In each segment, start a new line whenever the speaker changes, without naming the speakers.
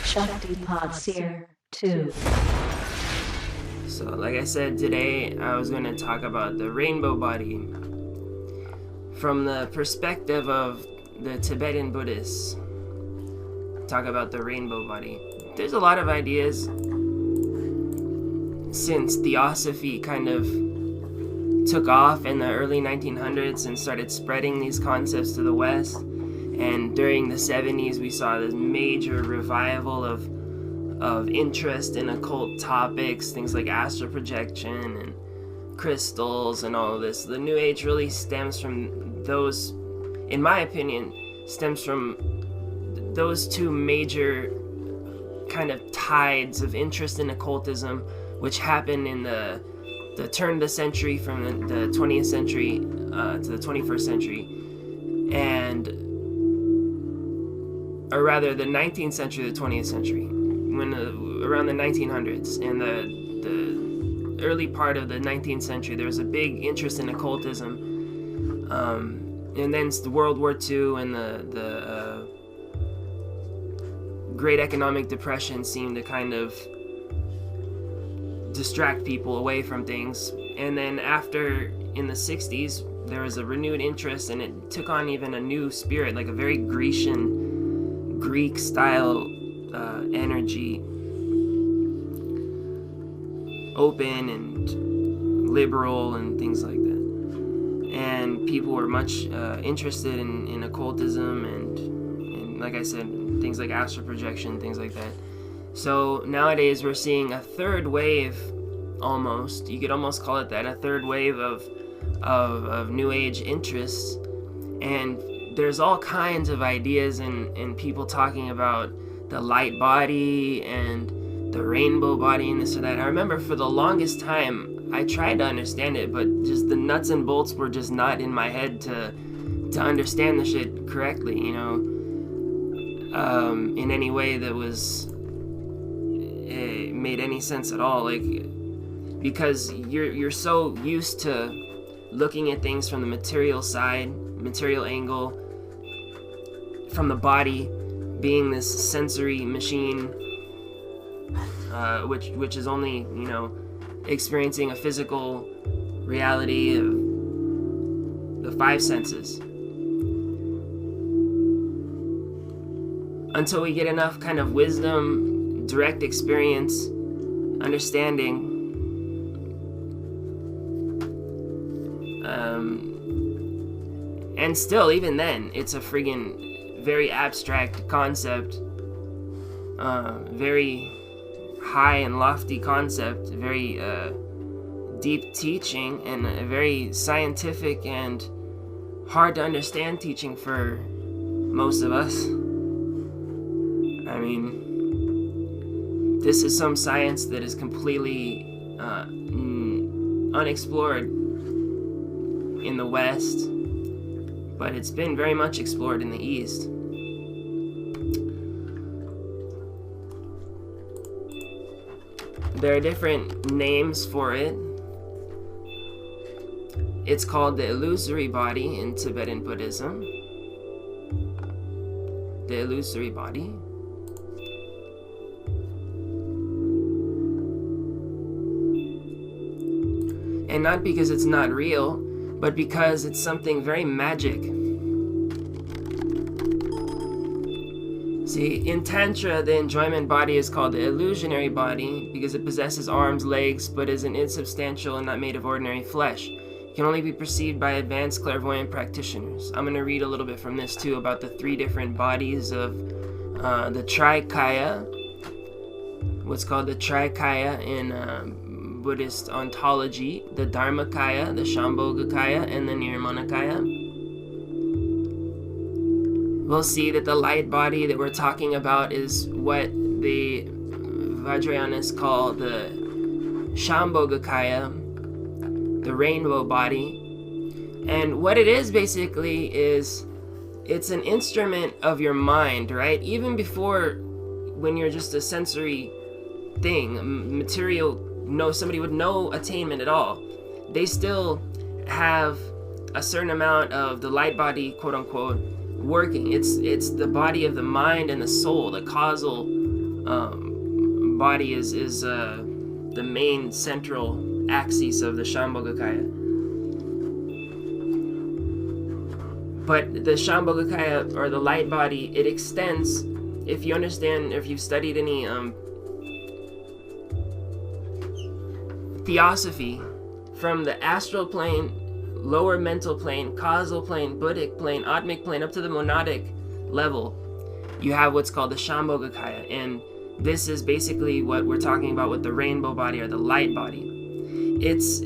Seer 2.
So, like I said, today I was going to talk about the rainbow body from the perspective of the Tibetan Buddhists. Talk about the rainbow body. There's a lot of ideas since Theosophy kind of took off in the early 1900s and started spreading these concepts to the West. And during the 70s, we saw this major revival of interest in occult topics, things like astral projection and crystals and all of this. The New Age really stems from those, in my opinion, stems from those two major kind of tides of interest in occultism, which happened in the turn of the century, from the 20th century to the 21st century, or rather the 19th century to the 20th century, when around the 1900s and the early part of the 19th century, there was a big interest in occultism, and then the World War II and the Great Economic Depression seemed to kind of distract people away from things. And then after, in the 60s, there was a renewed interest, and it took on even a new spirit, like a very Greek style energy, open and liberal and things like that. And people were much interested in occultism and, like I said, things like astral projection, things like that. So nowadays we're seeing a third wave, almost. You could almost call it that, a third wave of New Age interests. And there's all kinds of ideas and people talking about the light body and the rainbow body and this or that. I remember for the longest time I tried to understand it, but just the nuts and bolts were just not in my head to understand the shit correctly, you know, in any way that was made any sense at all. Like, because you're so used to looking at things from the material side, material angle, from the body being this sensory machine, which is only, you know, experiencing a physical reality of the five senses, until we get enough kind of wisdom, direct experience, understanding, and still, even then, it's a friggin' very abstract concept, very high and lofty concept, very deep teaching, and a very scientific and hard to understand teaching for most of us. I mean, this is some science that is completely unexplored in the West, but it's been very much explored in the East. There are different names for it. It's called the illusory body in Tibetan Buddhism. The illusory body. And not because it's not real, but because it's something very magic. See, in Tantra, the enjoyment body is called the illusionary body because it possesses arms, legs, but is an insubstantial and not made of ordinary flesh. It can only be perceived by advanced clairvoyant practitioners. I'm going to read a little bit from this too about the three different bodies of the Trikaya, what's called the Trikaya in Buddhist ontology, the Dharmakaya, the Shambhogakaya, and the Nirmanakaya. We'll see that the light body that we're talking about is what the Vajrayanists call the Shambhogakaya, the rainbow body. And what it is basically is, it's an instrument of your mind, right? Even before, when you're just a sensory thing, material, somebody with no attainment at all, they still have a certain amount of the light body, quote unquote, working. It's the body of the mind and the soul, the causal body is the main central axis of the Shambhogakaya. But the Shambhogakaya, or the light body, it extends, if you understand, if you've studied any theosophy, from the astral plane, lower mental plane, causal plane, Buddhic plane, Atmic plane, up to the monadic level, you have what's called the Shambhogakaya. And this is basically what we're talking about with the rainbow body, or the light body. It's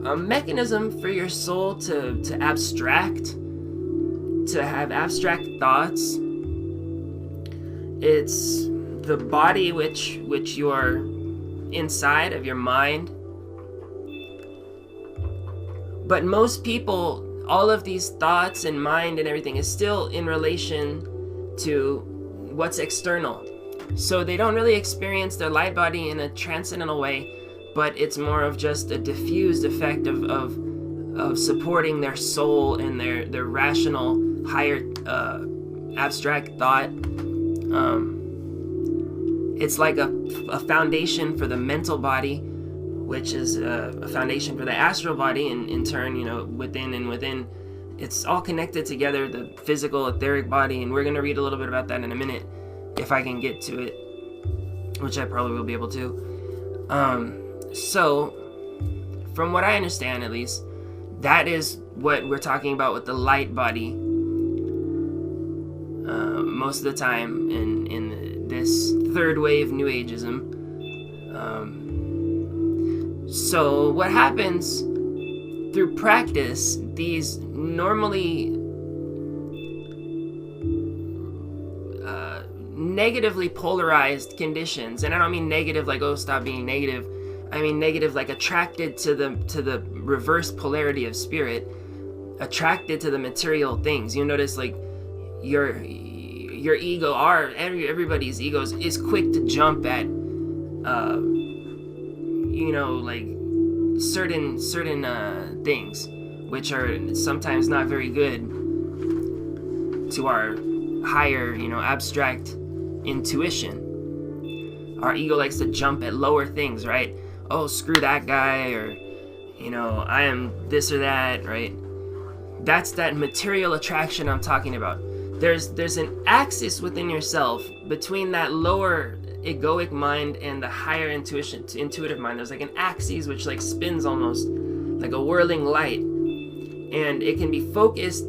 a mechanism for your soul to abstract, to have abstract thoughts. It's the body which you're inside of your mind. But most people, all of these thoughts and mind and everything is still in relation to what's external. So they don't really experience their light body in a transcendental way, but it's more of just a diffused effect of supporting their soul and their rational, higher, abstract thought. It's like a foundation for the mental body, which is a foundation for the astral body, and in turn, within, it's all connected together, the physical, etheric body, and we're going to read a little bit about that in a minute, if I can get to it, which I probably will be able to. So, from what I understand, at least, that is what we're talking about with the light body most of the time in this third wave New Ageism. So what happens through practice, these normally negatively polarized conditions, and I don't mean negative like, oh, stop being negative, I mean negative like attracted to the reverse polarity of spirit, attracted to the material things. You notice like your ego, everybody's ego is quick to jump at like certain things which are sometimes not very good to our higher, abstract intuition. Our ego likes to jump at lower things, right? Oh, screw that guy, or I am this or that, right? That's that material attraction I'm talking about. There's an axis within yourself between that lower egoic mind and the higher intuitive mind. There's like an axis which like spins almost like a whirling light, and it can be focused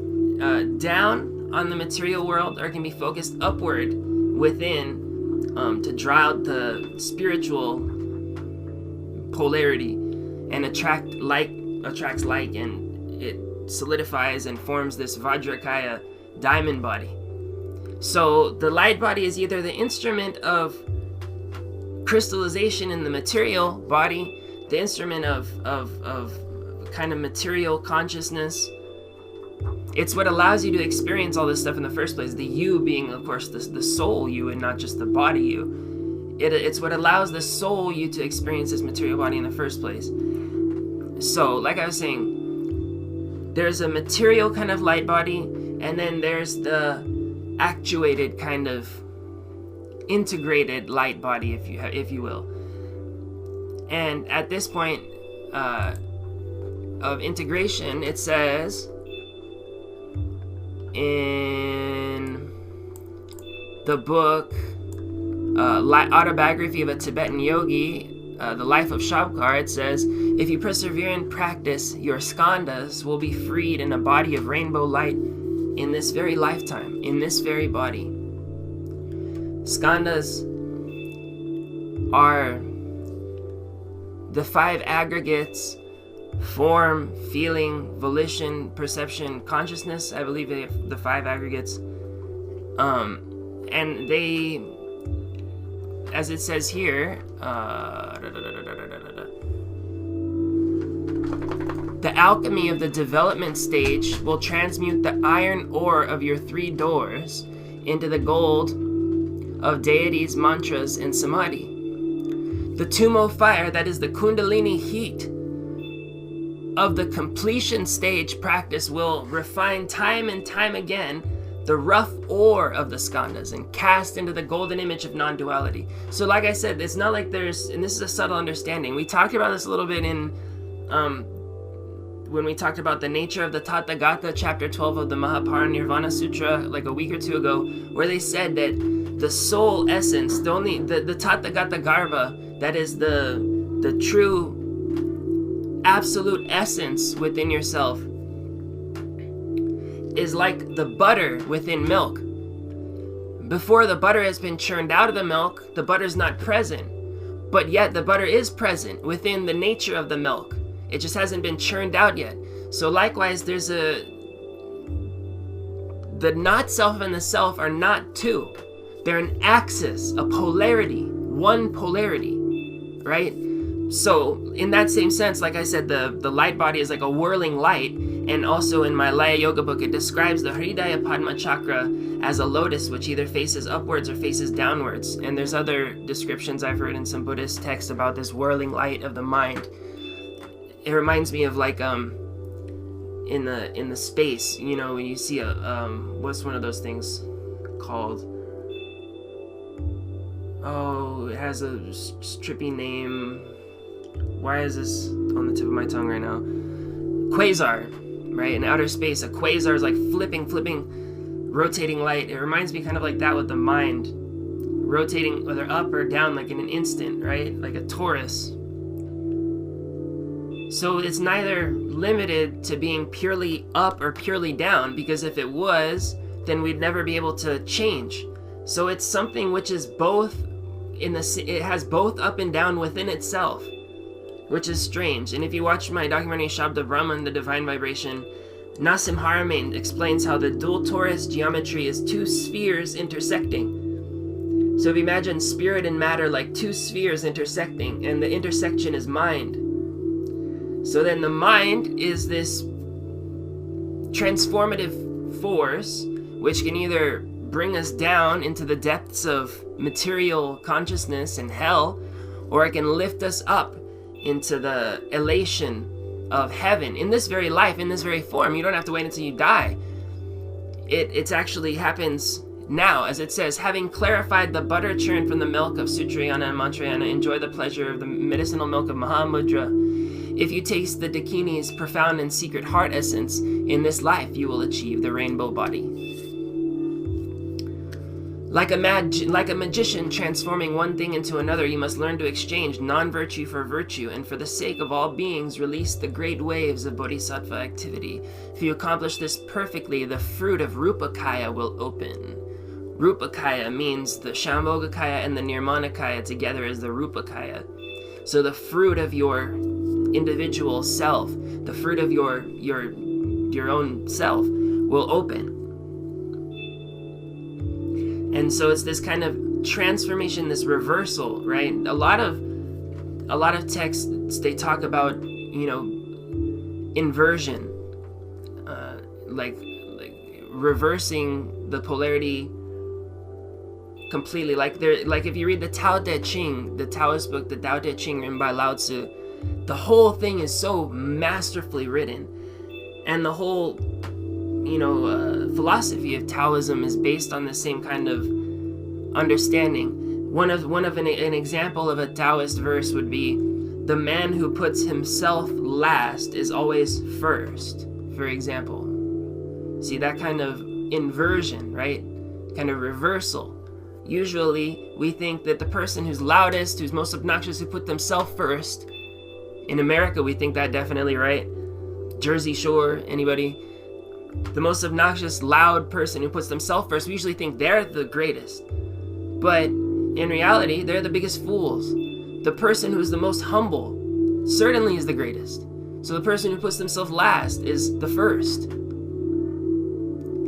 down on the material world, or it can be focused upward within to draw out the spiritual polarity and attracts like, and it solidifies and forms this Vajrakaya diamond body. So the light body is either the instrument of crystallization in the material body, the instrument of kind of material consciousness. It's what allows you to experience all this stuff in the first place. The you being, of course, the soul you, and not just the body you. It's what allows the soul you to experience this material body in the first place. So, like I was saying, there's a material kind of light body, and then there's the actuated kind of integrated light body, if you will. And at this point of integration, it says in the book Autobiography of a Tibetan Yogi, The Life of Shabkar, it says, if you persevere in practice, your skandhas will be freed in a body of rainbow light in this very lifetime, in this very body. Skandhas are the 5 aggregates: form, feeling, volition, perception, consciousness. I believe they have the 5 aggregates. And they, as it says here, the alchemy of the development stage will transmute the iron ore of your 3 doors into the gold of deities, mantras, and samadhi. The tumo fire, that is the kundalini heat of the completion stage practice, will refine time and time again the rough ore of the skandhas, and cast into the golden image of non-duality. So like I said, it's not like there's, and this is a subtle understanding. We talked about this a little bit in when we talked about the nature of the Tathagata, chapter 12 of the Mahaparinirvana Sutra, like a week or two ago, where they said that the soul essence, the Tathagata Garbha, that is the true absolute essence within yourself, is like the butter within milk. Before the butter has been churned out of the milk, the butter's not present, but yet the butter is present within the nature of the milk. It just hasn't been churned out yet. So likewise, there's the not self and the self are not two. They're an axis, a polarity, one polarity, right? So in that same sense, like I said, the light body is like a whirling light. And also in my Laya Yoga book, it describes the Hridaya Padma Chakra as a lotus, which either faces upwards or faces downwards. And there's other descriptions I've heard in some Buddhist texts about this whirling light of the mind. It reminds me of like in the space, you know, when you see a what's one of those things called? Oh, it has a trippy name. Why is this on the tip of my tongue right now? Quasar, right? In outer space, a quasar is like flipping, rotating light. It reminds me kind of like that with the mind, rotating whether up or down like in an instant, right? Like a torus. So it's neither limited to being purely up or purely down, because if it was, then we'd never be able to change. So it's something which is both it has both up and down within itself, which is strange. And if you watch my documentary Shabda Brahman, The Divine Vibration, Nassim Haramein explains how the dual torus geometry is two spheres intersecting. So if you imagine spirit and matter like two spheres intersecting, and the intersection is mind. So then the mind is this transformative force which can either bring us down into the depths of material consciousness and hell, or it can lift us up into the elation of heaven in this very life, in this very form. You don't have to wait until you die. It actually happens now, as it says, having clarified the butter churned from the milk of Sutrayana and Mantrayana, enjoy the pleasure of the medicinal milk of Mahamudra. If you taste the Dakini's profound and secret heart essence, in this life you will achieve the rainbow body. Like a magician transforming one thing into another, you must learn to exchange non-virtue for virtue, and for the sake of all beings, release the great waves of bodhisattva activity. If you accomplish this perfectly, the fruit of Rupakaya will open. Rupakaya means the Shambhogakaya and the Nirmanakaya together as the Rupakaya. So the fruit of your individual self, the fruit of your own self will open. And so it's this kind of transformation, this reversal, right? A lot of texts, they talk about, you know, inversion, like reversing the polarity completely. Like if you read the Tao Te Ching, the Taoist book, the Tao Te Ching written by Lao Tzu, the whole thing is so masterfully written, and the whole, you know, philosophy of Taoism is based on the same kind of understanding. One of an example of a Taoist verse would be, the man who puts himself last is always first, for example. See, that kind of inversion, right? Kind of reversal. Usually we think that the person who's loudest, who's most obnoxious, who put themselves first, in America we think that definitely, right? Jersey Shore, anybody? The most obnoxious, loud person who puts themselves first, we usually think they're the greatest. But in reality, they're the biggest fools. The person who's the most humble certainly is the greatest. So the person who puts themselves last is the first.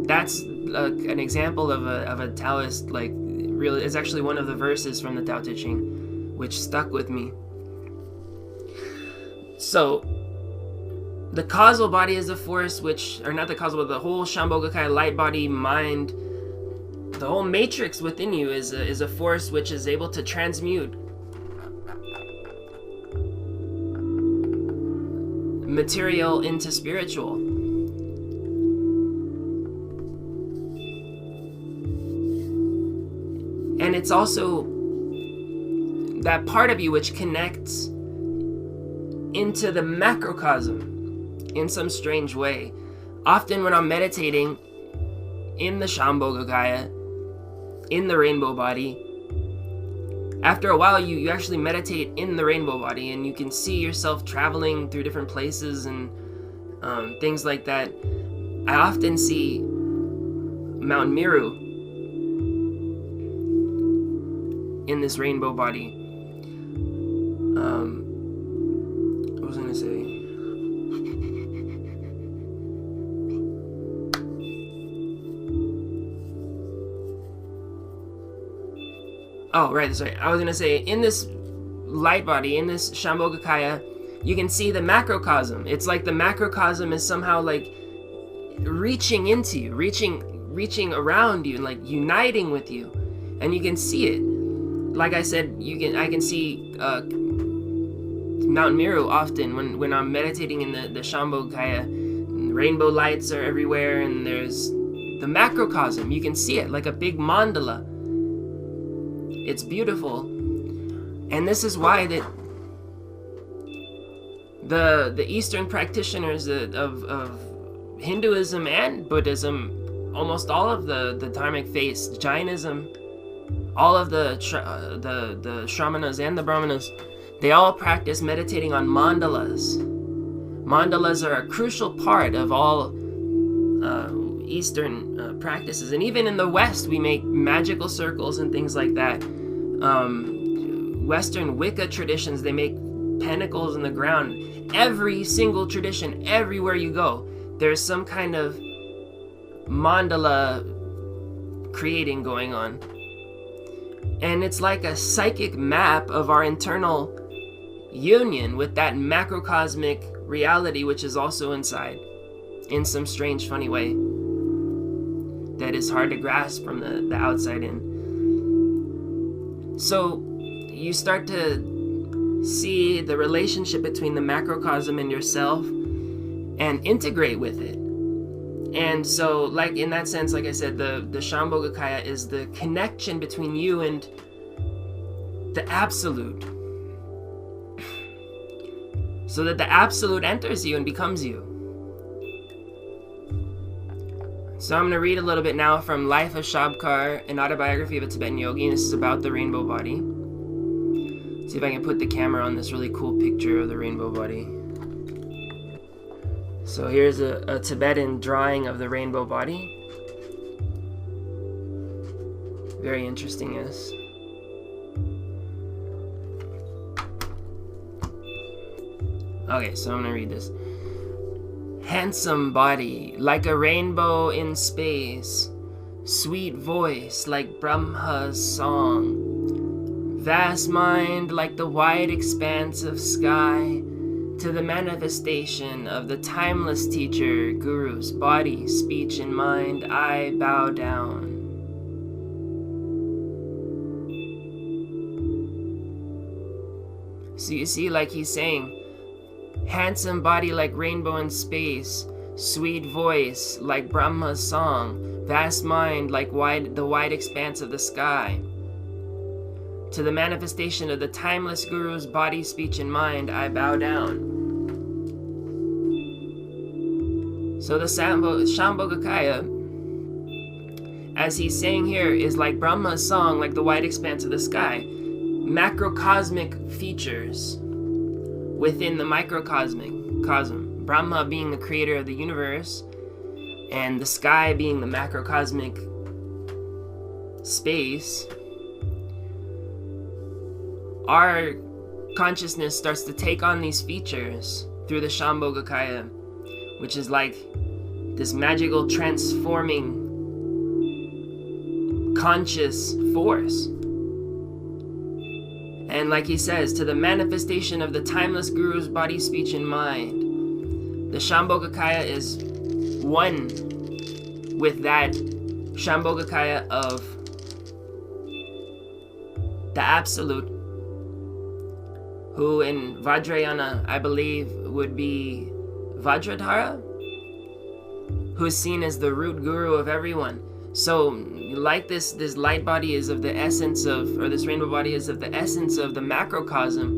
That's an example of a Taoist, like, really, it's actually one of the verses from the Tao Te Ching, which stuck with me. So, the causal body is the force which, or not the causal, but the whole Shambhogakaya light body, mind, the whole matrix within you is a force which is able to transmute material into spiritual. And it's also that part of you which connects into the macrocosm in some strange way. Often when I'm meditating in the Shambhogakaya, in the rainbow body, after a while you actually meditate in the rainbow body, and you can see yourself traveling through different places and things like that. I often see Mount Meru in this rainbow body. What was I going to say? Oh, right, sorry. I was going to say, in this light body, in this Shambhogakaya, you can see the macrocosm. It's like the macrocosm is somehow like reaching into you, reaching around you, and like uniting with you. And you can see it. Like I said, I can see Mount Meru often when I'm meditating in the Shambhogakaya. Rainbow lights are everywhere, and there's the macrocosm. You can see it like a big mandala. It's beautiful. And this is why that the Eastern practitioners of Hinduism and Buddhism, almost all of the dharmic faiths, Jainism, all of the Shramanas and the Brahmanas, they all practice meditating on mandalas. Mandalas are a crucial part of all Eastern practices. And even in the West, we make magical circles and things like that. Western Wicca traditions, they make pentacles in the ground. Every single tradition, everywhere you go, there's some kind of mandala creating going on. And it's like a psychic map of our internal union with that macrocosmic reality, which is also inside, in some strange, funny way that is hard to grasp from the outside in. So you start to see the relationship between the macrocosm and yourself and integrate with it. And so, like, in that sense, like I said, the Shambhogakaya is the connection between you and the Absolute, so that the Absolute enters you and becomes you. So I'm going to read a little bit now from Life of Shabkar, an autobiography of a Tibetan yogi, and this is about the rainbow body. See if I can put the camera on this really cool picture of the rainbow body. So here's a Tibetan drawing of the rainbow body. Very interesting, yes. Okay, so I'm gonna read this. Handsome body, like a rainbow in space. Sweet voice, like Brahma's song. Vast mind, like the wide expanse of sky. To the manifestation of the timeless teacher, Guru's body, speech, and mind, I bow down. So you see, like he's saying, handsome body like rainbow in space, sweet voice like Brahma's song, vast mind like the wide expanse of the sky. To the manifestation of the timeless Guru's body, speech, and mind, I bow down. So the Shambhogakaya, as he's saying here, is like Brahma's song, like the wide expanse of the sky. Macrocosmic features within the microcosm. Brahma being the creator of the universe, and the sky being the macrocosmic space. Our consciousness starts to take on these features through the Shambhogakaya, which is like this magical transforming conscious force. And like he says, to the manifestation of the timeless Guru's body, speech, and mind, the Shambhogakaya is one with that Shambhogakaya of the Absolute, who in Vajrayana, I believe, would be Vajradhara, who is seen as the root guru of everyone. So, like this light body is of the essence of, or this rainbow body is of the essence of the macrocosm.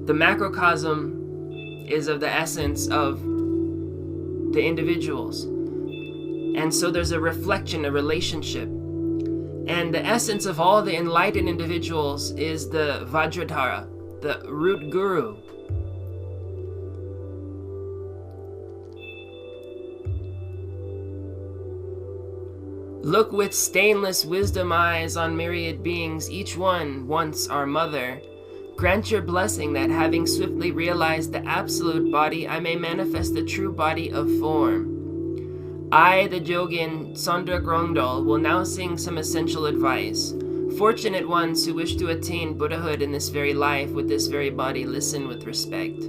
The macrocosm is of the essence of the individuals. And so there's a reflection, a relationship. And the essence of all the enlightened individuals is the Vajradhara, the root guru. Look with stainless wisdom eyes on myriad beings, each one once our mother. Grant your blessing that having swiftly realized the absolute body, I may manifest the true body of form. I, the Jogin Sondrak Rongdal, will now sing some essential advice. Fortunate ones who wish to attain Buddhahood in this very life with this very body, listen with respect.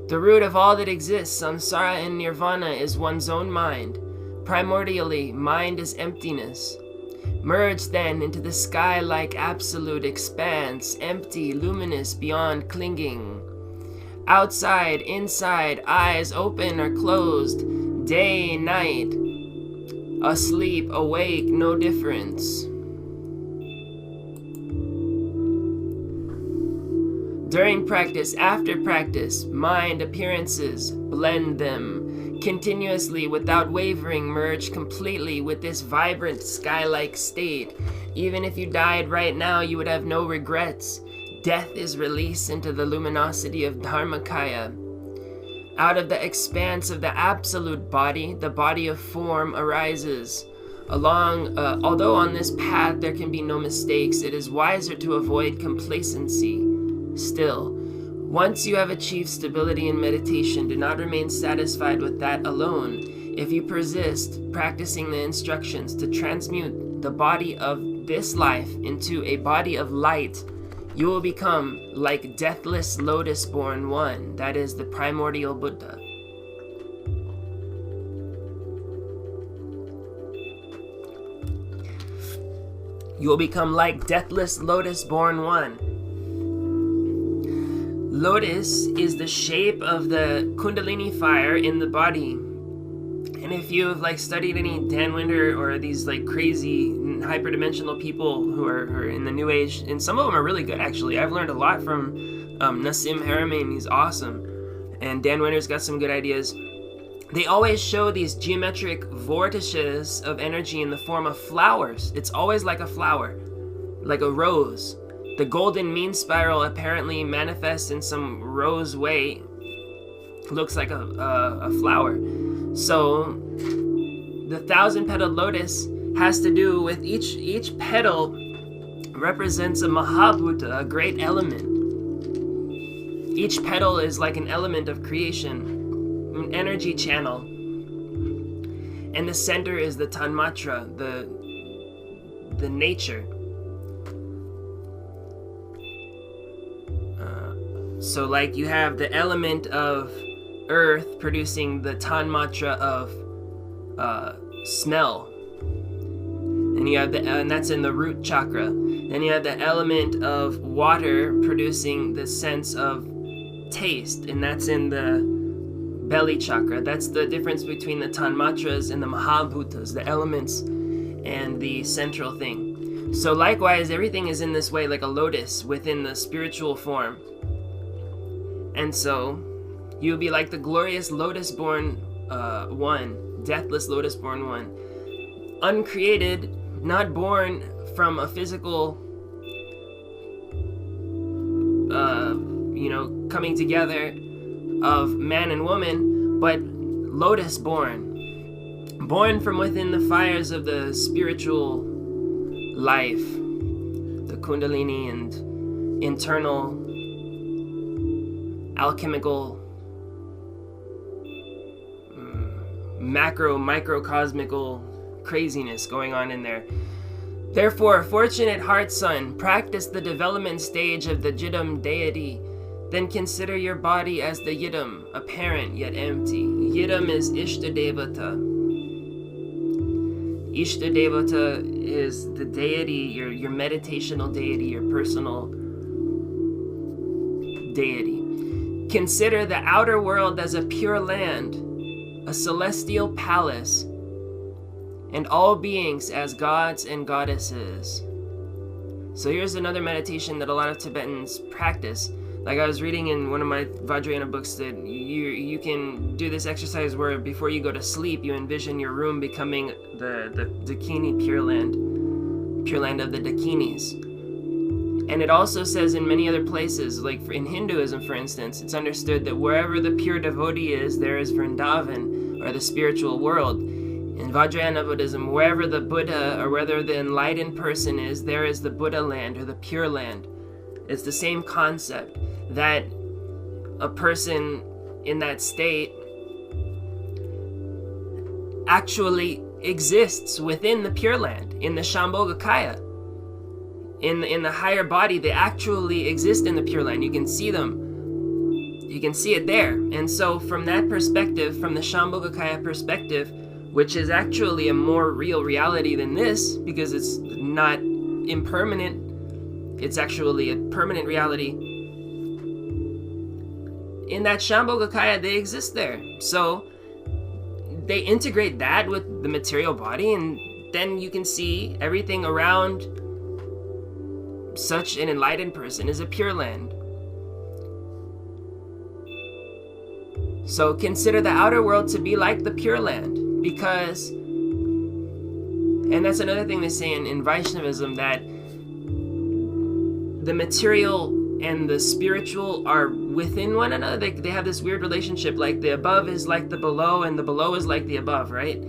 The root of all that exists, samsara and nirvana, is one's own mind. Primordially, mind is emptiness. Merge then into the sky-like absolute expanse, empty, luminous, beyond clinging. Outside, inside, eyes open or closed, day, night, asleep, awake, no difference. During practice, after practice, mind appearances, blend them. Continuously, without wavering, merge completely with this vibrant sky-like state. Even if you died right now, you would have no regrets. Death is release into the luminosity of Dharmakaya. Out of the expanse of the absolute body, the body of form arises. Although on this path there can be no mistakes, it is wiser to avoid complacency. Still, once you have achieved stability in meditation, do not remain satisfied with that alone. If you persist, practicing the instructions to transmute the body of this life into a body of light, you will become like deathless lotus-born one, that is the primordial Buddha. You will become like deathless lotus-born one. Lotus is the shape of the Kundalini fire in the body. And if you've studied any Dan Winter or these crazy hyperdimensional people who are in the New Age, and some of them are really good actually. I've learned a lot from Nassim Haramein. He's awesome. And Dan Winter's got some good ideas. They always show these geometric vortices of energy in the form of flowers. It's always like a flower, like a rose. The golden mean spiral apparently manifests in some rose way. Looks like a flower. So the 1,000-petaled lotus has to do with each petal represents a Mahabhuta, a great element. Each petal is like an element of creation, an energy channel. And the center is the Tanmatra, the nature. So you have the element of earth producing the Tanmatra of smell. And you have and that's in the root chakra. Then you have the element of water producing the sense of taste, and that's in the belly chakra. That's the difference between the Tanmatras and the Mahabhutas, the elements and the central thing. So likewise, everything is in this way like a lotus within the spiritual form. And so you'll be like the glorious lotus-born one, deathless lotus-born one, uncreated, not born from a physical, coming together of man and woman, but lotus-born, born from within the fires of the spiritual life, the Kundalini and internal alchemical, microcosmical craziness going on in there. Therefore, fortunate heart son, practice the development stage of the Yidam deity. Then consider your body as the Yidam, apparent yet empty. Yidam is Ishtadevata. Ishtadevata is the deity, your meditational deity, your personal deity. Consider the outer world as a pure land, a celestial palace, and all beings as gods and goddesses. So here's another meditation that a lot of Tibetans practice. Like I was reading in one of my Vajrayana books that you can do this exercise where before you go to sleep, you envision your room becoming the Dakini Pure Land of the Dakinis. And it also says in many other places, like in Hinduism, for instance, it's understood that wherever the pure devotee is, there is Vrindavan, or the spiritual world. In Vajrayana Buddhism, wherever the Buddha or wherever the enlightened person is, there is the Buddha land or the Pure Land. It's the same concept, that a person in that state actually exists within the Pure Land, in the Shambhogakaya. In the higher body, they actually exist in the Pure Land. You can see them. You can see it there. And so from that perspective, from the Shambhogakaya perspective, which is actually a more real reality than this, because it's not impermanent, it's actually a permanent reality. In that Shambhogakaya, they exist there. So they integrate that with the material body, and then you can see everything around such an enlightened person is a Pure Land. So consider the outer world to be like the Pure Land, because, and that's another thing they say in Vaishnavism, that the material and the spiritual are within one another. They have this weird relationship, like the above is like the below and the below is like the above, right?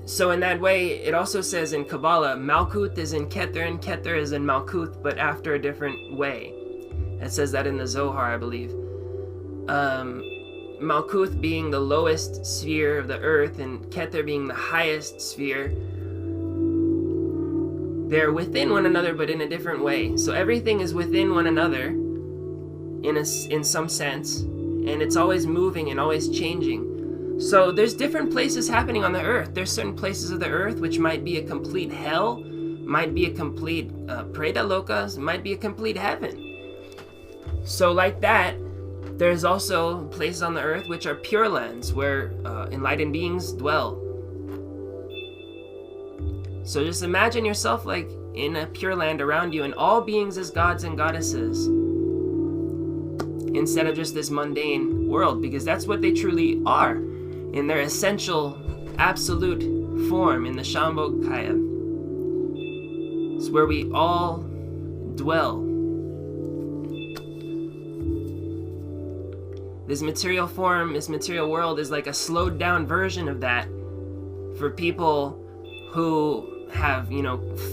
So in that way, it also says in Kabbalah, Malkuth is in Keter and Keter is in Malkuth, but after a different way. It says that in the Zohar, I believe. Malkuth being the lowest sphere of the earth and Keter being the highest sphere. They're within one another, but in a different way. So everything is within one another in some sense, and it's always moving and always changing. So there's different places happening on the earth. There's certain places of the earth which might be a complete hell, might be a complete Preta Lokas, might be a complete heaven. So like that, there's also places on the earth which are Pure Lands, where enlightened beings dwell. So just imagine yourself like in a Pure Land around you, and all beings as gods and goddesses, instead of just this mundane world, because that's what they truly are in their essential, absolute form in the Shambhogakaya. It's where we all dwell. This material form, this material world is like a slowed down version of that for people who have,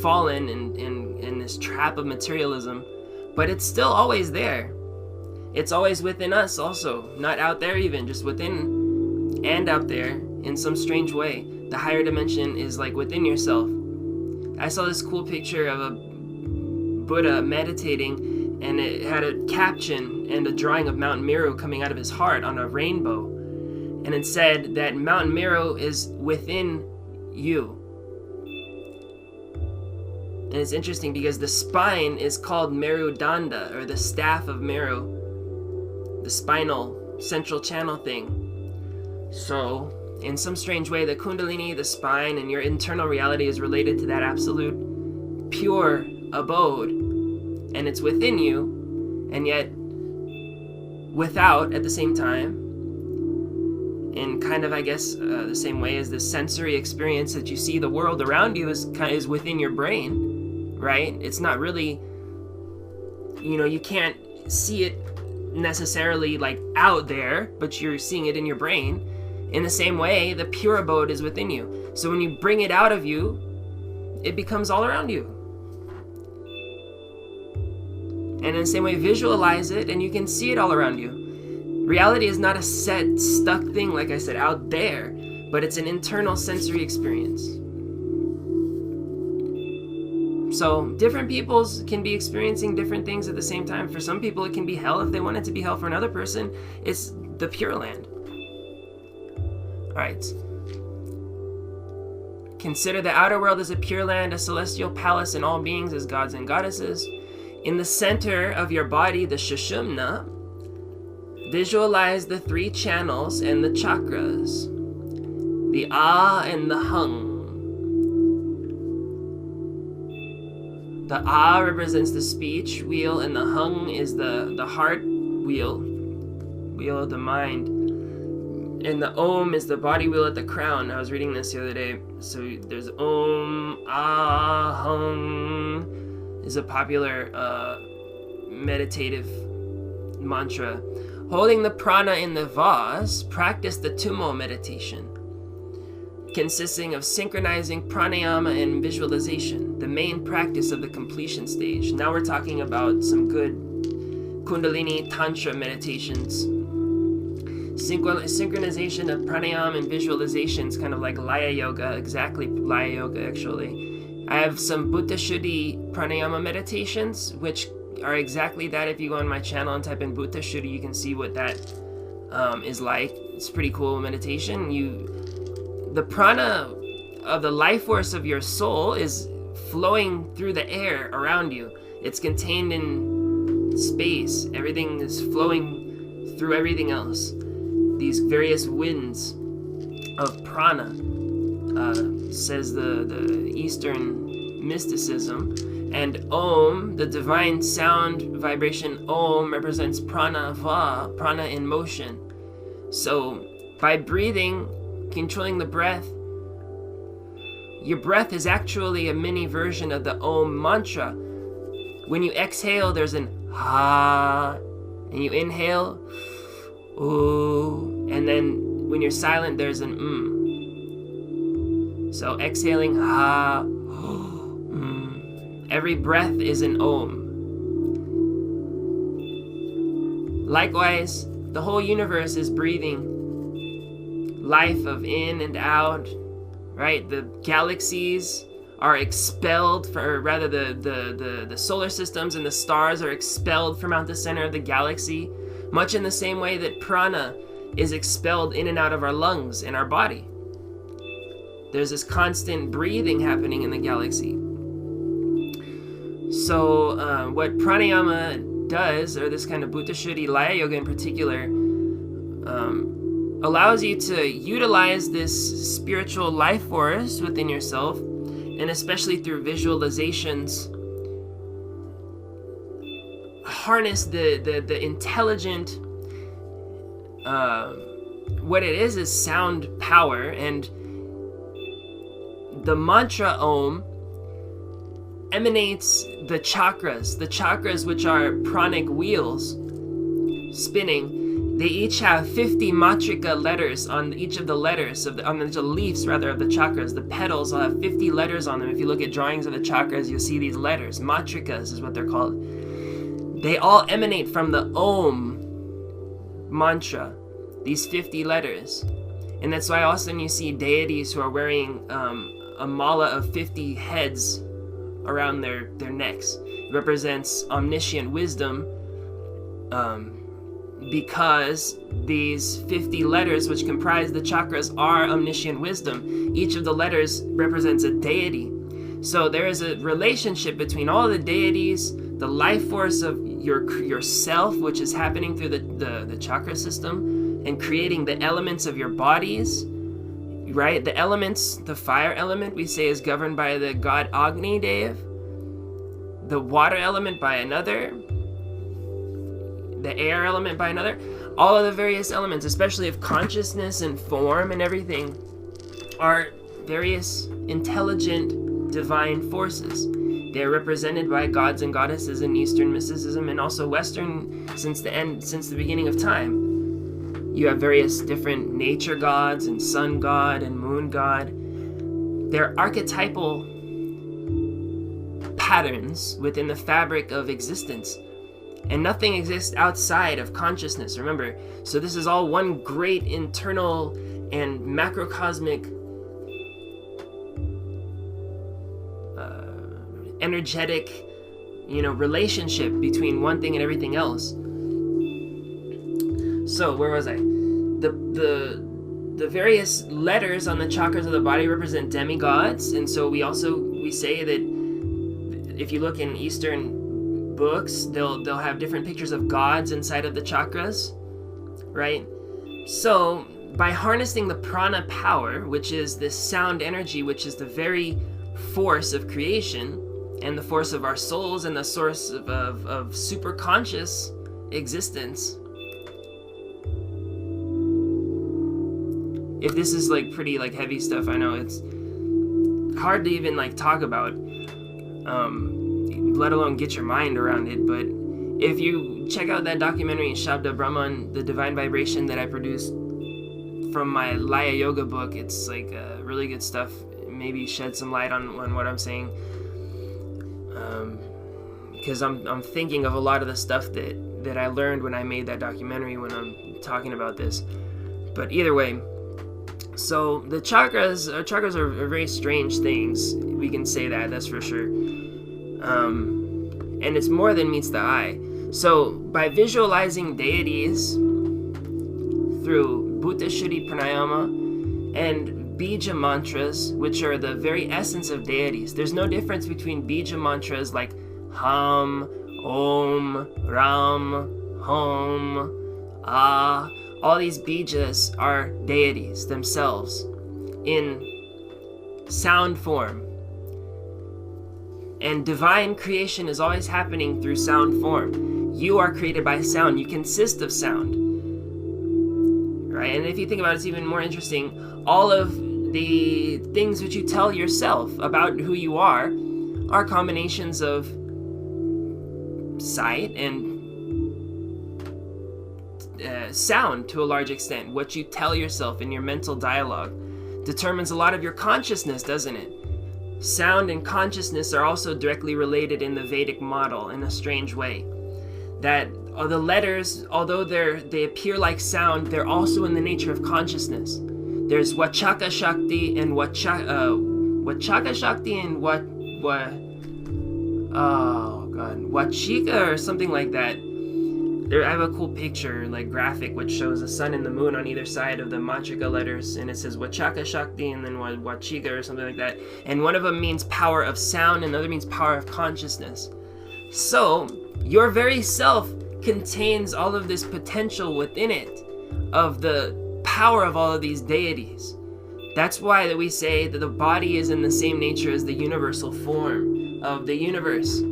fallen in this trap of materialism. But it's still always there. It's always within us also, not out there even, just within and out there in some strange way. The higher dimension is like within yourself. I saw this cool picture of a Buddha meditating, and it had a caption and a drawing of Mount Meru coming out of his heart on a rainbow. And it said that Mount Meru is within you. And it's interesting because the spine is called Meru Danda, or the staff of Meru, the spinal central channel thing. So, in some strange way, the Kundalini, the spine, and your internal reality is related to that absolute pure abode. And it's within you, and yet without at the same time. In kind of, I guess, the same way as the sensory experience that you see the world around you is within your brain, right? It's not really, you can't see it necessarily like out there, but you're seeing it in your brain. In the same way, the pure abode is within you. So when you bring it out of you, it becomes all around you. And in the same way, visualize it and you can see it all around you. Reality is not a set, stuck thing, like I said, out there, but it's an internal sensory experience. So different peoples can be experiencing different things at the same time. For some people, it can be hell. If they want it to be hell, for another person, it's the Pure Land. Alright. Consider the outer world as a Pure Land, a celestial palace, and all beings as gods and goddesses. In the center of your body, the Sushumna, visualize the 3 channels and the chakras, the Ah and the Hung. The A represents the speech wheel, and the Hung is the heart wheel of the mind. And the Om is the body wheel at the crown. I was reading this the other day. So there's Om, Ah, Hung is a popular meditative mantra. Holding the prana in the vase, practice the Tummo meditation, consisting of synchronizing pranayama and visualization, the main practice of the completion stage. Now we're talking about some good Kundalini Tantra meditations. Synchronization of pranayama and visualizations, kind of like Laya Yoga, exactly Laya Yoga actually. I have some Buddha Shuddhi pranayama meditations, which are exactly that. If you go on my channel and type in Buddha Shuddhi, you can see what that is like. It's pretty cool meditation. The prana of the life force of your soul is flowing through the air around you. It's contained in space. Everything is flowing through everything else. These various winds of prana, says the Eastern mysticism. And Om, the divine sound vibration Om, represents prana va, prana in motion. So by breathing, controlling the breath, your breath is actually a mini version of the Om mantra. When you exhale, there's an Ha, and you inhale, Ooh, and then when you're silent, there's an So exhaling Ha, every breath is an Om. Likewise, the whole universe is breathing life of in and out, right? The galaxies are expelled, the solar systems and the stars are expelled from out the center of the galaxy, much in the same way that prana is expelled in and out of our lungs and our body. There's this constant breathing happening in the galaxy. So what pranayama does, or this kind of Buddha Shuddhi Laya Yoga in particular, allows you to utilize this spiritual life force within yourself, and especially through visualizations, harness the intelligent, what it is sound power. And the mantra Om emanates the chakras, which are pranic wheels spinning. They each have 50 matrika letters on each of the letters on the leaves of the chakras. The petals will have 50 letters on them. If you look at drawings of the chakras, you'll see these letters. Matrikas is what they're called. They all emanate from the Om mantra, these 50 letters. And that's why often you see deities who are wearing a mala of 50 heads around their necks. It represents omniscient wisdom, because these 50 letters, which comprise the chakras, are omniscient wisdom. Each of the letters represents a deity. So there is a relationship between all the deities, the life force of yourself, which is happening through the chakra system, and creating the elements of your bodies, right? The elements, the fire element, we say, is governed by the god Agni Dev, the water element by another, the air element by another. All of the various elements, especially of consciousness and form and everything, are various intelligent divine forces. They are represented by gods and goddesses in Eastern mysticism, and also Western since the beginning of time. You have various different nature gods and sun god and moon god. They're archetypal patterns within the fabric of existence. And nothing exists outside of consciousness, remember. So this is all one great internal and macrocosmic energetic, relationship between one thing and everything else. So where was I? The various letters on the chakras of the body represent demigods, and so we say that if you look in Eastern books, they'll have different pictures of gods inside of the chakras, right? So by harnessing the prana power, which is this sound energy, which is the very force of creation, and the force of our souls and the source of super conscious existence. If this is like pretty like heavy stuff, I know it's hard to even like talk about, let alone get your mind around it. But if you check out that documentary Shabda Brahman, the divine vibration that I produced from my Laya Yoga book, it's like really good stuff. Maybe shed some light on what I'm saying, because I'm thinking of a lot of the stuff that I learned when I made that documentary when I'm talking about this. But either way, so the chakras are very strange things. We can say that's for sure. And it's more than meets the eye. So by visualizing deities through Bhuta Shuddhi Pranayama and Bija mantras, which are the very essence of deities. There's no difference between Bija mantras like Ham, Om, Ram, Hom, Ah. All these bijas are deities themselves in sound form. And divine creation is always happening through sound form. You are created by sound. You consist of sound. Right? And if you think about it, it's even more interesting. All of the things which you tell yourself about who you are combinations of sight and sound to a large extent. What you tell yourself in your mental dialogue determines a lot of your consciousness, doesn't it? Sound and consciousness are also directly related in the Vedic model in a strange way. That the letters, although they appear like sound, they're also in the nature of consciousness. There's Vachaka Shakti and Vachaka Shakti and Vachika or something like that. I have a cool picture, like graphic, which shows the sun and the moon on either side of the Mantrika letters, and it says Vachaka Shakti and then Vachika or something like that. And one of them means power of sound, and the other means power of consciousness. So, your very self contains all of this potential within it of the power of all of these deities. That's why that we say that the body is in the same nature as the universal form of the universe.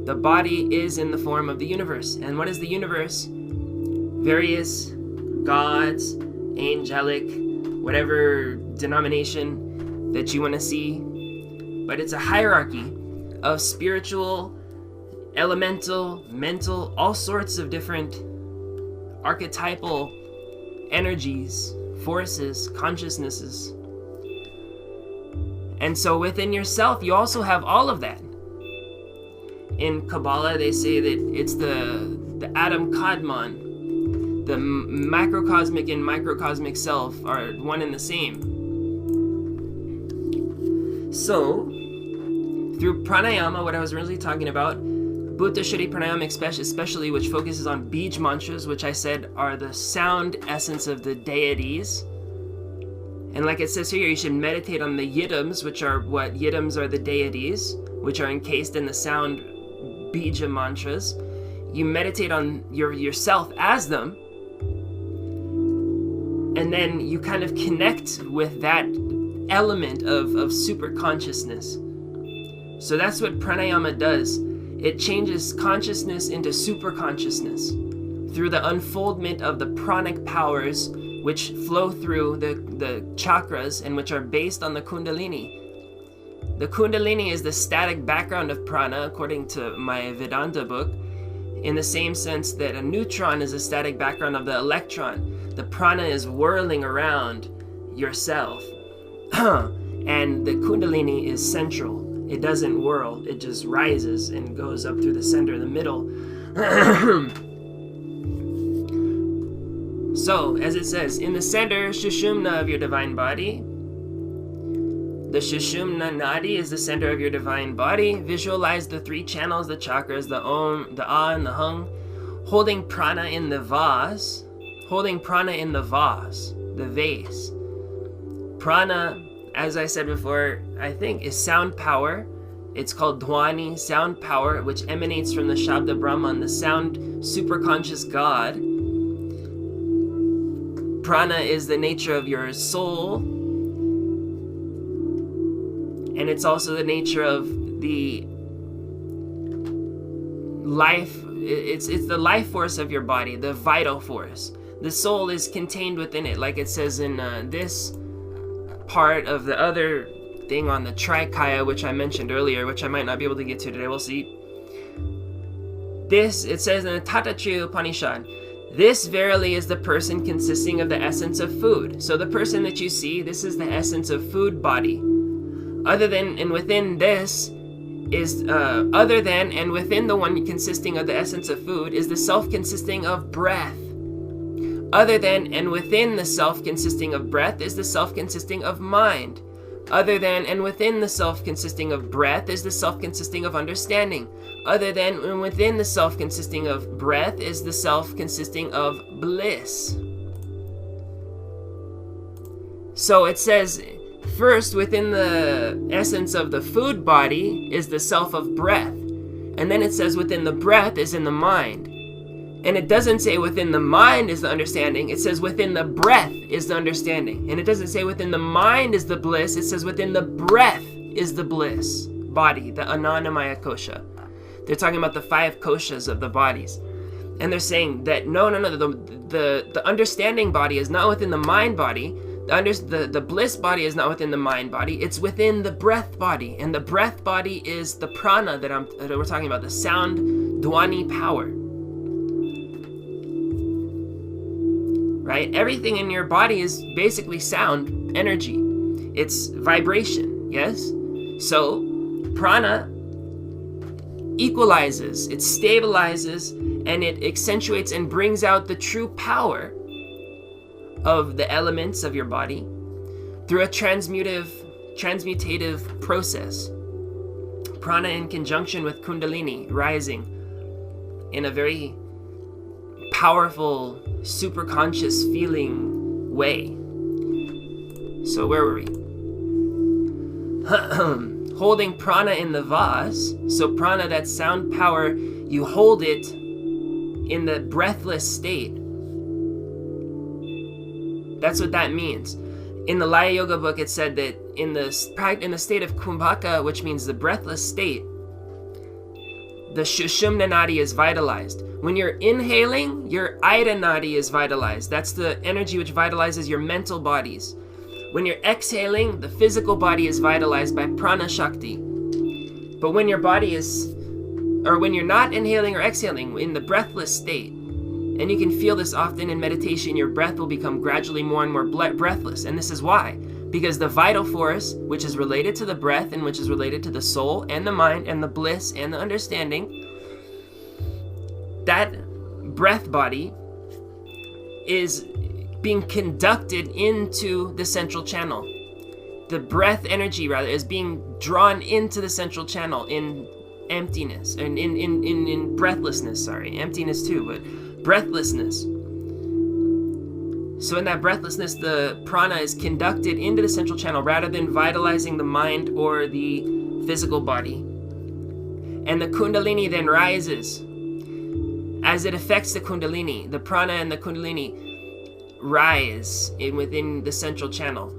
The body is in the form of the universe. And what is the universe? Various gods, angelic, whatever denomination that you want to see. But it's a hierarchy of spiritual, elemental, mental, all sorts of different archetypal energies, forces, consciousnesses. And so within yourself, you also have all of that. In Kabbalah, they say that it's the Adam Kadmon. The macrocosmic and microcosmic self are one and the same. So, through pranayama, what I was originally talking about, Bhuta Shuddhi Pranayama especially, which focuses on Bij mantras, which I said are the sound essence of the deities. And like it says here, you should meditate on the yidams, which are the deities, which are encased in the sound Bija mantras. You meditate on yourself as them, and then you kind of connect with that element of super consciousness. So that's what pranayama does. It changes consciousness into super consciousness through the unfoldment of the pranic powers which flow through the chakras and which are based on the kundalini. The kundalini is the static background of prana, according to my Vedanta book, in the same sense that a neutron is a static background of the electron. The prana is whirling around yourself. And the kundalini is central. It doesn't whirl, it just rises and goes up through the center, the middle. So, as it says, in the center, Shushumna of your divine body, the Shushumna Nadi is the center of your divine body. Visualize the three channels, the chakras, the Om, the Ah, and the Hung, holding prana in the vase. Holding prana in the vase, the vase. Prana, as I said before, I think is sound power. It's called Dhwani, sound power, which emanates from the Shabda Brahman, the sound superconscious God. Prana is the nature of your soul. And it's also the nature of the life. It's the life force of your body, the vital force. The soul is contained within it, like it says in this part of the other thing on the Trikaya, which I mentioned earlier, which I might not be able to get to today. We'll see. This, it says in the Tatatriya Upanishad, this verily is the person consisting of the essence of food. So the person that you see, this is the essence of food body. Other than and within this is, other than and within the one consisting of the essence of food is the self consisting of breath. Other than and within the self consisting of breath is the self consisting of mind. Other than and within the self consisting of breath is the self consisting of understanding. Other than and within the self consisting of breath is the self consisting of bliss. So it says, first within the essence of the food body is the self of breath. And then it says within the breath is in the mind. And it doesn't say within the mind is the understanding. It says within the breath is the understanding. And it doesn't say within the mind is the bliss. It says within the breath is the bliss body, the Anandamaya kosha. They're talking about the 5 koshas of the bodies. And they're saying that no, the understanding body is not within the mind body. The bliss body is not within the mind body. It's within the breath body. And the breath body is the prana that we're talking about, the sound, dwani power. Right? Everything in your body is basically sound, energy. It's vibration, yes? So, prana equalizes, it stabilizes, and it accentuates and brings out the true power of the elements of your body through a transmutative process. Prana in conjunction with Kundalini rising in a very powerful, super conscious feeling way. So where were we? Holding prana in the vase. So prana, that sound power, you hold it in the breathless state. That's what that means. In the Laya Yoga book, it said that in the state of Kumbhaka, which means the breathless state, the Shushumna Nadi is vitalized. When you're inhaling, your Ida Nadi is vitalized. That's the energy which vitalizes your mental bodies. When you're exhaling, the physical body is vitalized by Prana Shakti. But when your body is, or when you're not inhaling or exhaling, in the breathless state, and you can feel this often in meditation, your breath will become gradually more and more breathless. And this is why. Because the vital force, which is related to the breath and which is related to the soul and the mind and the bliss and the understanding, that breath body is being conducted into the central channel. The breath energy, rather, is being drawn into the central channel in emptiness, and in breathlessness, emptiness too, but breathlessness. So in that breathlessness, the prana is conducted into the central channel rather than vitalizing the mind or the physical body. And the kundalini then rises. As it affects the kundalini, the prana and the kundalini rise within the central channel.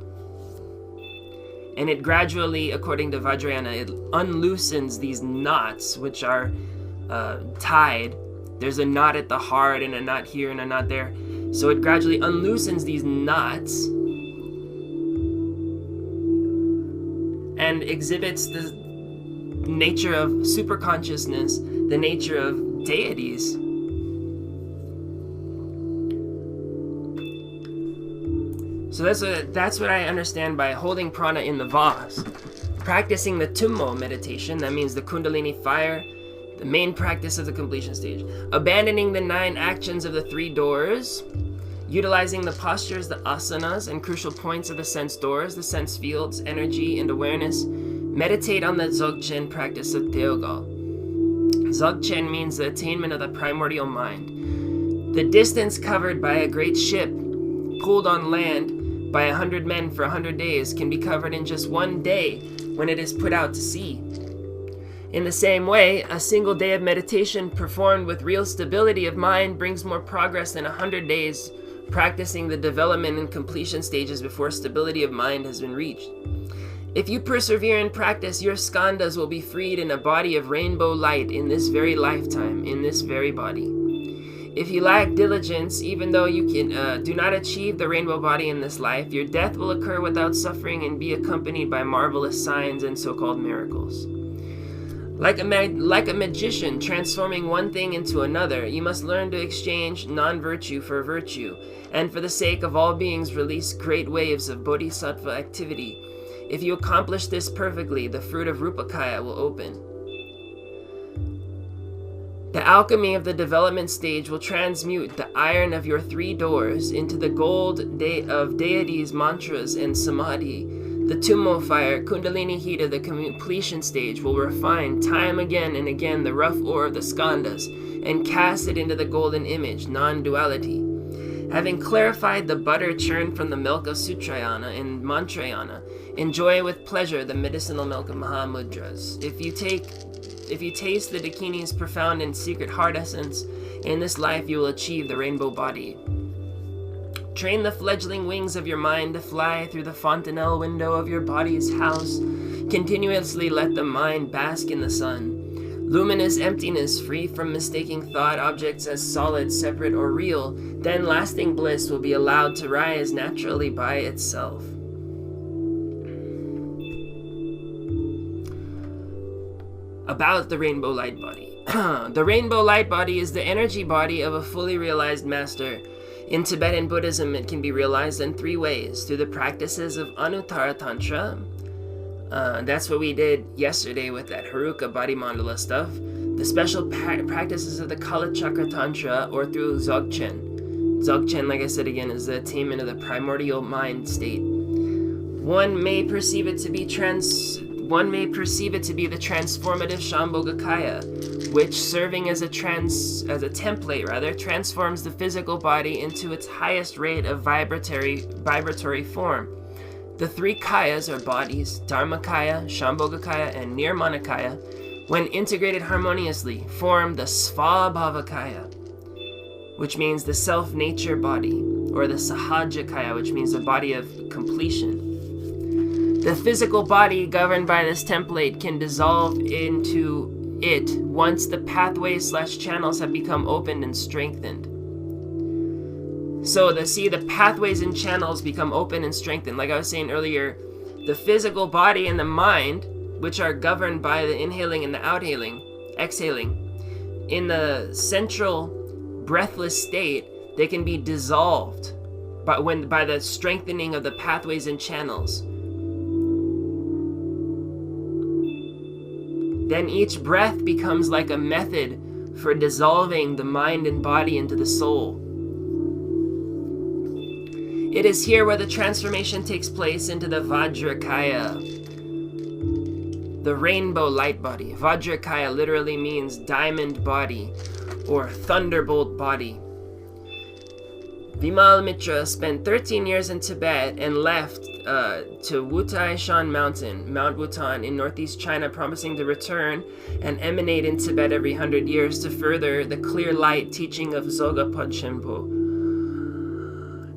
And it gradually, according to Vajrayana, it unloosens these knots which are tied. There's a knot at the heart and a knot here and a knot there. So it gradually unloosens these knots and exhibits the nature of superconsciousness, the nature of deities. So that's what I understand by holding prana in the vase. Practicing the Tummo meditation, that means the Kundalini fire, the main practice of the completion stage. Abandoning the 9 actions of the 3 doors, utilizing the postures, the asanas, and crucial points of the sense doors, the sense fields, energy, and awareness. Meditate on the Dzogchen practice of Teogal. Dzogchen means the attainment of the primordial mind. The distance covered by a great ship pulled on land by 100 men for 100 days can be covered in just 1 day when it is put out to sea. In the same way, a single day of meditation performed with real stability of mind brings more progress than 100 days practicing the development and completion stages before stability of mind has been reached. If you persevere in practice, your skandhas will be freed in a body of rainbow light in this very lifetime, in this very body. If you lack diligence, even though you do not achieve the rainbow body in this life, your death will occur without suffering and be accompanied by marvelous signs and so-called miracles. Like a magician transforming one thing into another, you must learn to exchange non-virtue for virtue, and for the sake of all beings release great waves of bodhisattva activity. If you accomplish this perfectly, the fruit of Rupakaya will open. The alchemy of the development stage will transmute the iron of your 3 doors into the gold of deities, mantras, and samadhi. The Tummo fire, Kundalini heat of the completion stage will refine time again and again the rough ore of the skandhas and cast it into the golden image, non-duality. Having clarified the butter churned from the milk of Sutrayana and Mantrayana, enjoy with pleasure the medicinal milk of Mahamudras. If you taste the Dakini's profound and secret heart essence, in this life you will achieve the rainbow body. Train the fledgling wings of your mind to fly through the fontanelle window of your body's house. Continuously let the mind bask in the sun. Luminous emptiness, free from mistaking thought objects as solid, separate, or real, then lasting bliss will be allowed to rise naturally by itself. About the rainbow light body. The rainbow light body is the energy body of a fully realized master. In Tibetan Buddhism, it can be realized in 3 ways: through the practices of Anuttara Tantra. That's what we did yesterday with that Haruka body mandala stuff. The special practices of the Kala Chakra Tantra, or through Dzogchen. Dzogchen, like I said again, is the attainment of the primordial mind state. One may perceive it to be the transformative Shambhogakaya, which, serving as a template, transforms the physical body into its highest rate of vibratory form. The 3 kayas, or bodies, Dharmakaya, Shambhogakaya, and Nirmanakaya, when integrated harmoniously, form the Svabhavakaya, which means the self-nature body, or the Sahajakaya, which means the body of completion. The physical body governed by this template can dissolve into it once the pathways/channels have become opened and strengthened. So the pathways and channels become open and strengthened. Like I was saying earlier, the physical body and the mind, which are governed by the inhaling and the exhaling, in the central breathless state, they can be dissolved by the strengthening of the pathways and channels. Then each breath becomes like a method for dissolving the mind and body into the soul. It is here where the transformation takes place into the Vajrakaya, the rainbow light body. Vajrakaya literally means diamond body or thunderbolt body. Vimal Mitra spent 13 years in Tibet and left to Wutai Shan Mountain, Mount Wutan in northeast China, promising to return and emanate in Tibet every 100 years to further the clear light teaching of Zoga Podshempo.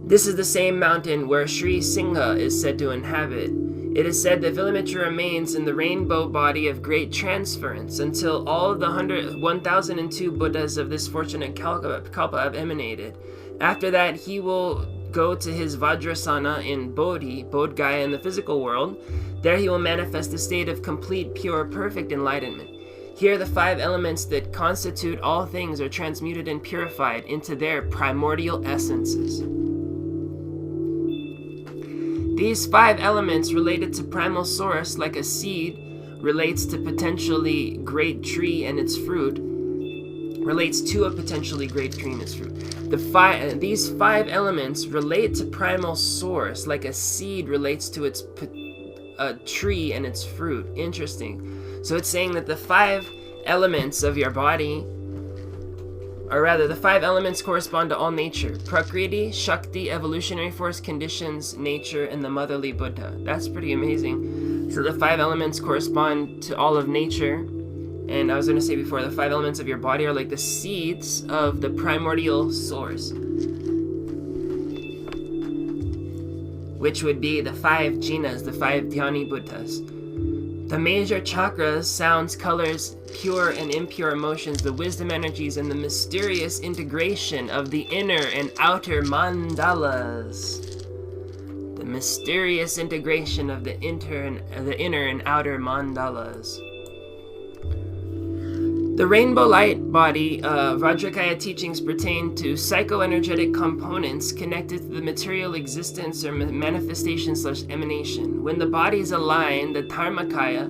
This is the same mountain where Sri Singha is said to inhabit. It is said that Vilamitra remains in the rainbow body of great transference until all of the 1,002 Buddhas of this fortunate kalpa have emanated. After that, he will go to his Vajrasana in Bodh Gaya in the physical world. There he will manifest a state of complete, pure, perfect enlightenment. Here the 5 elements that constitute all things are transmuted and purified into their primordial essences. These 5 elements related to primal source, like a seed relates to potentially great tree and its fruit, relates to a potentially great tree and its fruit. These 5 elements relate to primal source, like a seed relates to its tree and its fruit. Interesting. So it's saying that the 5 elements of your body, or rather, the 5 elements correspond to all nature: Prakriti, Shakti, evolutionary force, conditions, nature, and the motherly Buddha. That's pretty amazing. So the 5 elements correspond to all of nature. And I was going to say before, the 5 elements of your body are like the seeds of the primordial source, which would be the 5 jinas, the 5 dhyani buddhas. The major chakras, sounds, colors, pure and impure emotions, the wisdom energies, and the mysterious integration of the inner and outer mandalas. The mysterious integration of the inner and outer mandalas. The rainbow light body of Vajrakaya teachings pertain to psychoenergetic components connected to the material existence or manifestation/emanation. When the bodies align, the Dharmakaya,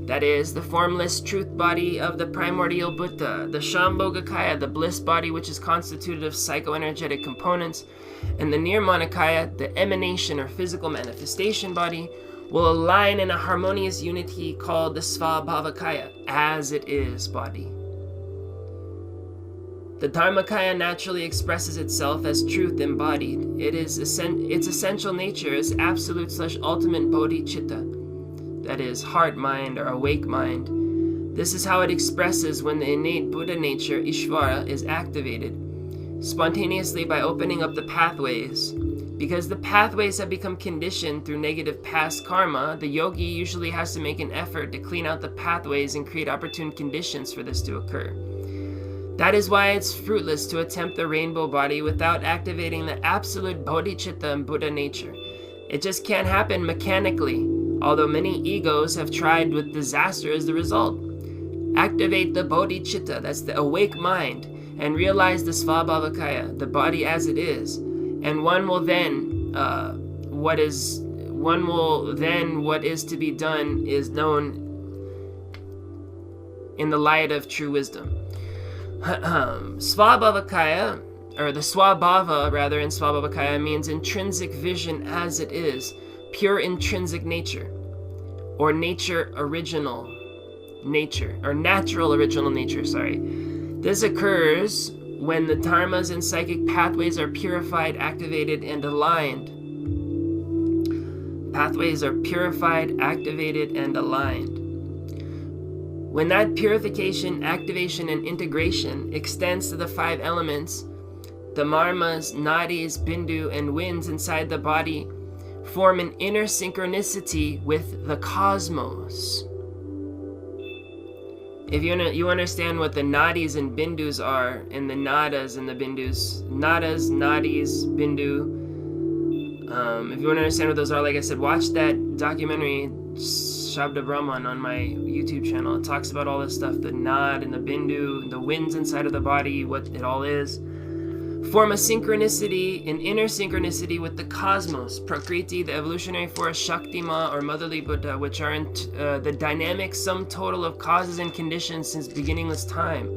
that is, the formless truth body of the primordial Buddha, the Shambhogakaya, the bliss body which is constituted of psychoenergetic components, and the Nirmanakaya, the emanation or physical manifestation body, will align in a harmonious unity called the Svabhavakaya, as it is body. The Dharmakaya naturally expresses itself as truth embodied. Its essential nature is absolute/ultimate bodhicitta, that is, heart mind or awake mind. This is how it expresses when the innate Buddha nature, Ishvara, is activated, spontaneously by opening up the pathways. Because the pathways have become conditioned through negative past karma, the yogi usually has to make an effort to clean out the pathways and create opportune conditions for this to occur. That is why it's fruitless to attempt the rainbow body without activating the absolute bodhicitta and Buddha nature. It just can't happen mechanically, although many egos have tried with disaster as the result. Activate the bodhicitta, that's the awake mind, and realize the Svabhavakaya, the body as it is. And one will then, what is to be done is known in the light of true wisdom. Svabhavakaya, or the Swabhava rather in Svabhavakaya, means intrinsic vision as it is, pure intrinsic nature, or nature original nature, or natural original nature, sorry. This occurs when the dharmas and psychic pathways are purified, activated, and aligned. Pathways are purified, activated, and aligned. When that purification, activation, and integration extends to the 5 elements, the marmas, nadis, bindu, and winds inside the body form an inner synchronicity with the cosmos. If you understand what the nadis and bindus are, and the nadas and the bindus, nadas, nadis, bindu, if you want to understand what those are, like I said, watch that documentary, Shabda Brahman, on my YouTube channel. It talks about all this stuff, the nad and the bindu, the winds inside of the body, what it all is. Form a synchronicity, an inner synchronicity with the cosmos, Prakriti, the evolutionary force, Shaktima, or motherly Buddha, which are the dynamic sum total of causes and conditions since beginningless time.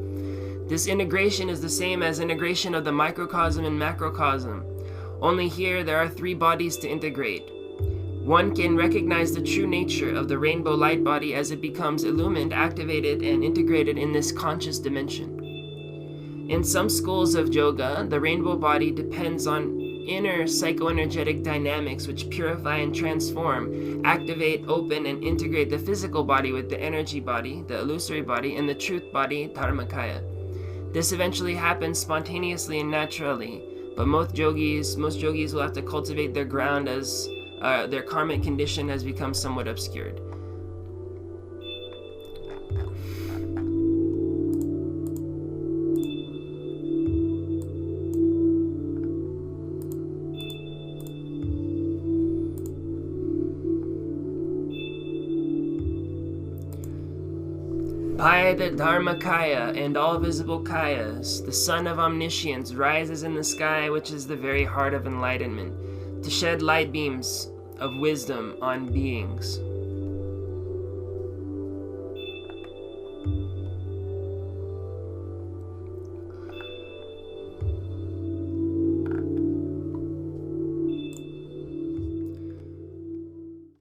This integration is the same as integration of the microcosm and macrocosm. Only here there are 3 bodies to integrate. One can recognize the true nature of the rainbow light body as it becomes illumined, activated, and integrated in this conscious dimension. In some schools of yoga, the rainbow body depends on inner psychoenergetic dynamics which purify and transform, activate, open, and integrate the physical body with the energy body, the illusory body, and the truth body, Dharmakaya. This eventually happens spontaneously and naturally, but most yogis will have to cultivate their ground as their karmic condition has become somewhat obscured. By the Dharmakaya and all visible kayas, the sun of omniscience rises in the sky, which is the very heart of enlightenment, to shed light beams of wisdom on beings.